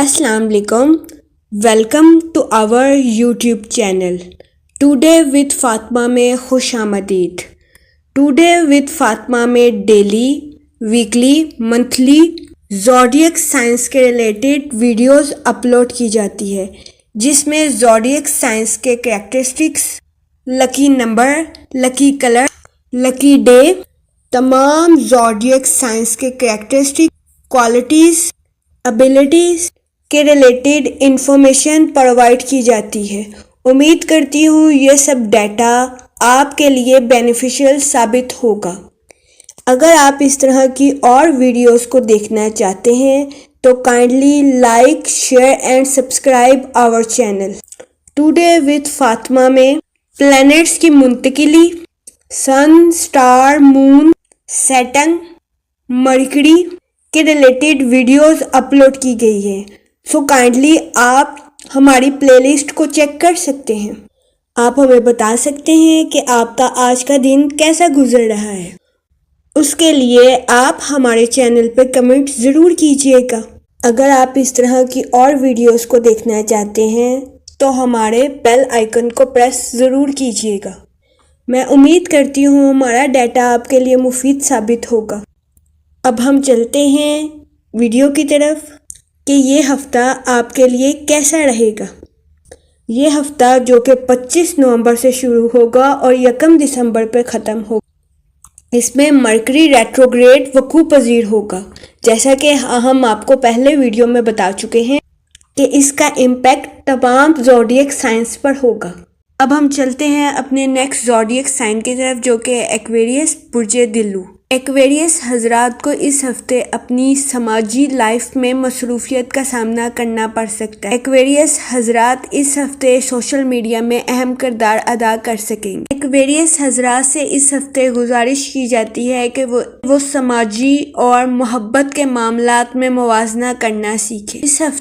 Assalamu alaikum. Welcome to our YouTube channel. Today with Fatima में खुश आमदीद. Today with फातिमा में daily, weekly, monthly zodiac science के related videos upload की जाती है, जिसमें ज़ोडिएक साइंस के characteristics, lucky number, lucky colour, lucky day, तमाम ज़ोडिएक साइंस के कैरेक्टरिस्टिक, क्वालिटीज़, एबिलिटीज़ के रिलेटेड इंफॉर्मेशन प्रोवाइड की जाती है. उम्मीद करती हूँ ये सब डाटा आपके लिए बेनिफिशियल साबित होगा. अगर आप इस तरह की और वीडियोस को देखना चाहते हैं तो kindly like, share and subscribe our channel. Today with Fatima में प्लैनेट्स की मुंतकिली, sun, star, moon, Saturn, Mercury के रिलेटेड वीडियोस अपलोड की गई है. सो काइंडली आप हमारी प्लेलिस्ट को चेक कर सकते हैं. आप हमें बता सकते हैं कि आपका आज का दिन कैसा गुजर रहा है. उसके लिए आप हमारे चैनल पर कमेंट ज़रूर कीजिएगा. अगर आप इस तरह की और वीडियोस को देखना चाहते हैं तो हमारे बेल आइकन को प्रेस ज़रूर कीजिएगा. मैं उम्मीद करती हूँ हमारा डाटा आपके लिए मुफीद साबित होगा. अब हम चलते हैं वीडियो की तरफ कि ये हफ़्ता आपके लिए कैसा रहेगा. ये हफ़्ता जो कि 25 नवंबर से शुरू होगा और 1 दिसंबर पर ख़त्म होगा, इसमें मरकरी रेट्रोग्रेड वकूअ पज़ीर होगा. जैसा कि हम आपको पहले वीडियो में बता चुके हैं कि इसका इम्पैक्ट तमाम ज़ोडिएक साइंस पर होगा. अब हम चलते हैं अपने नेक्स्ट ज़ोडिएक साइन की तरफ, जो कि एक्वेरियस बुर्जे दिल्लू. एक्वेरियस हजरात को इस हफ्ते अपनी समाजी लाइफ में मसरूफियत का सामना करना पड़ सकता है. एक्वेरियस हजरात इस हफ्ते सोशल मीडिया में अहम किरदार अदा कर सकेंगे. एक्वेरियस हजरात से इस हफ्ते गुजारिश की जाती है कि वो समाजी और मोहब्बत के मामलात में मुवाजना करना सीखें.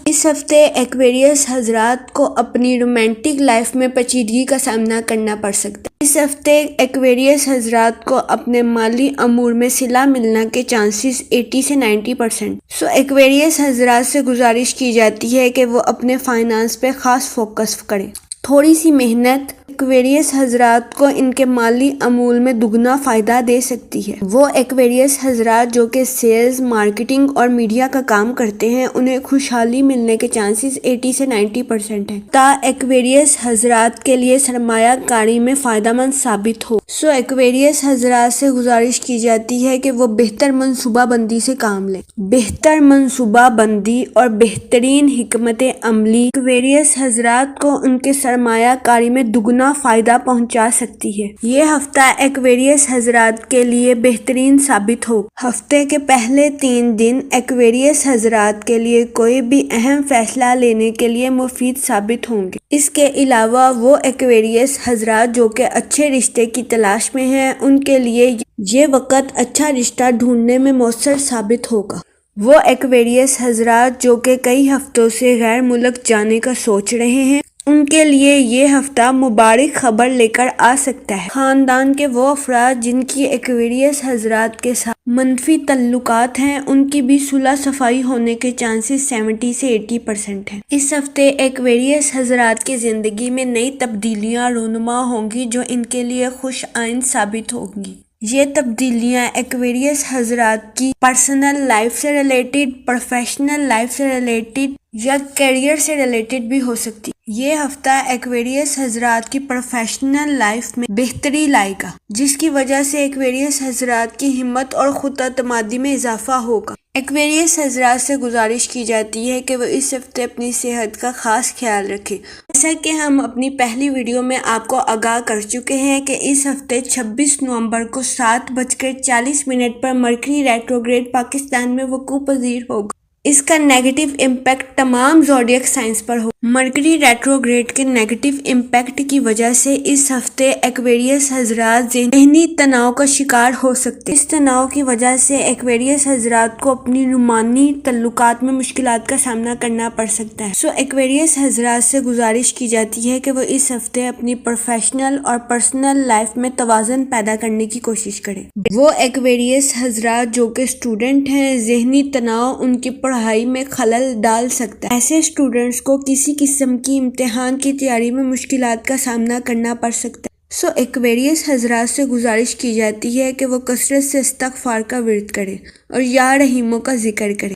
इस हफ्ते एक्वेरियस हजरात को अपनी रोमांटिक लाइफ में पेचीदगी का सामना करना पड़ सकता है. इस हफ्ते एक्वेरियस हजरात को अपने माली अमूर में सिला मिलने के चांसेस 80 से 90%. सो एक्वेरियस हजरात से गुजारिश की जाती है कि वो अपने फाइनेंस पे खास फोकस करें. थोड़ी सी मेहनत एक्वेरियस हजरात को इनके माली अमूल में दुगना फ़ायदा दे सकती है. वो एक्वेरियस हजरात जो कि सेल्स, मार्केटिंग और मीडिया का काम करते हैं, उन्हें खुशहाली मिलने के चांसेस 80 से 90% हैं. ता एक्वेरियस हजरात के लिए सरमाया कारी में फ़ायदेमंद साबित हो. सो एक्वेरियस हजरात से गुजारिश की जाती है कि वो बेहतर मनसूबा बंदी से काम लें. बेहतर मनसूबा बंदी और बेहतरीन हिकमत अमली एक्वेरियस हजरात को उनके सरमाया कारी में दुगना फायदा पहुंचा सकती है. ये हफ्ता एक्वेरियस हजरात के लिए बेहतरीन साबित हो. हफ्ते के पहले 3 दिन एक्वेरियस हजरात के लिए कोई भी अहम फैसला लेने के लिए मुफीद साबित होंगे. इसके अलावा वो एक्वेरियस हजरात जो कि अच्छे रिश्ते की तलाश में हैं, उनके लिए ये वक्त अच्छा रिश्ता ढूंढने में मौसर साबित होगा. वो एक्वेरियस हजरात जो कि कई हफ्तों से गैर मुल्क जाने का सोच रहे हैं, उनके लिए ये हफ्ता मुबारक खबर लेकर आ सकता है. खानदान के वो अफराद जिनकी एक्वेरियस हजरात के साथ मनफी तल्लुकात हैं, उनकी भी सुलह सफाई होने के चांसेस 70 से 80% हैं. इस हफ्ते एक्वेरियस हजरात की ज़िंदगी में नई तब्दीलियां रूनुमा होंगी जो इनके लिए खुश आइंद साबित होंगी. ये तब्दीलियां एक्वेरियस हजरात की पर्सनल लाइफ से रिलेटेड, प्रोफेशनल लाइफ से रिलेटेड या करियर से रिलेटेड भी हो सकती. ये हफ्ता एक्वेरियस हजरात की प्रोफेशनल लाइफ में बेहतरी लाएगा, जिसकी वजह से एक्वेरियस हजरात की हिम्मत और खुद एतमादी में इजाफा होगा. एक्वेरियस हजरात से गुजारिश की जाती है कि वो इस हफ्ते अपनी सेहत का खास ख्याल रखें. जैसा कि हम अपनी पहली वीडियो में आपको आगाह कर चुके हैं कि इस हफ्ते 26 नवंबर को 7:40 पर मरकरी रेट्रोग्रेड पाकिस्तान में वकूअ पज़ीर होगा. इसका नेगेटिव इम्पैक्ट तमाम ज़ोडिएक साइंस पर होगा. مرکری ریٹروگریڈ کے نیگیٹو امپیکٹ کی وجہ سے اس ہفتے ایکویریس حضرات ذہنی تناؤ کا شکار ہو سکتے ہیں۔ اس تناؤ کی وجہ سے ایکویریس حضرات کو اپنی رومانی تعلقات میں مشکلات کا سامنا کرنا پڑ سکتا ہے۔ ایکویریس حضرات سے گزارش کی جاتی ہے کہ وہ اس ہفتے اپنی پروفیشنل اور پرسنل لائف میں توازن پیدا کرنے کی کوشش کریں۔ وہ ایکویریس حضرات جو کہ اسٹوڈنٹ ہیں، ذہنی تناؤ ان کی پڑھائی میں خلل ڈال سکتا ہے۔ ایسے اسٹوڈنٹس کو کسی قسم کی امتحان کی تیاری میں مشکلات کا سامنا کرنا پڑ سکتا ہے۔ ایکویریس حضرات سے گزارش کی جاتی ہے کہ وہ کثرت سے استغفار کا ورد کریں اور یا رحیموں کا ذکر کریں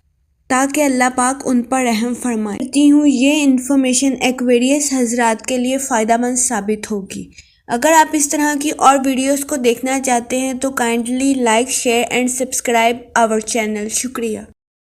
تاکہ اللہ پاک ان پر رحم فرمائے۔ کہتی ہوں یہ انفارمیشن ایکویریس حضرات کے لیے فائدہ مند ثابت ہوگی۔ اگر آپ اس طرح کی اور ویڈیوز کو دیکھنا چاہتے ہیں تو kindly like, share and subscribe our channel. شکریہ۔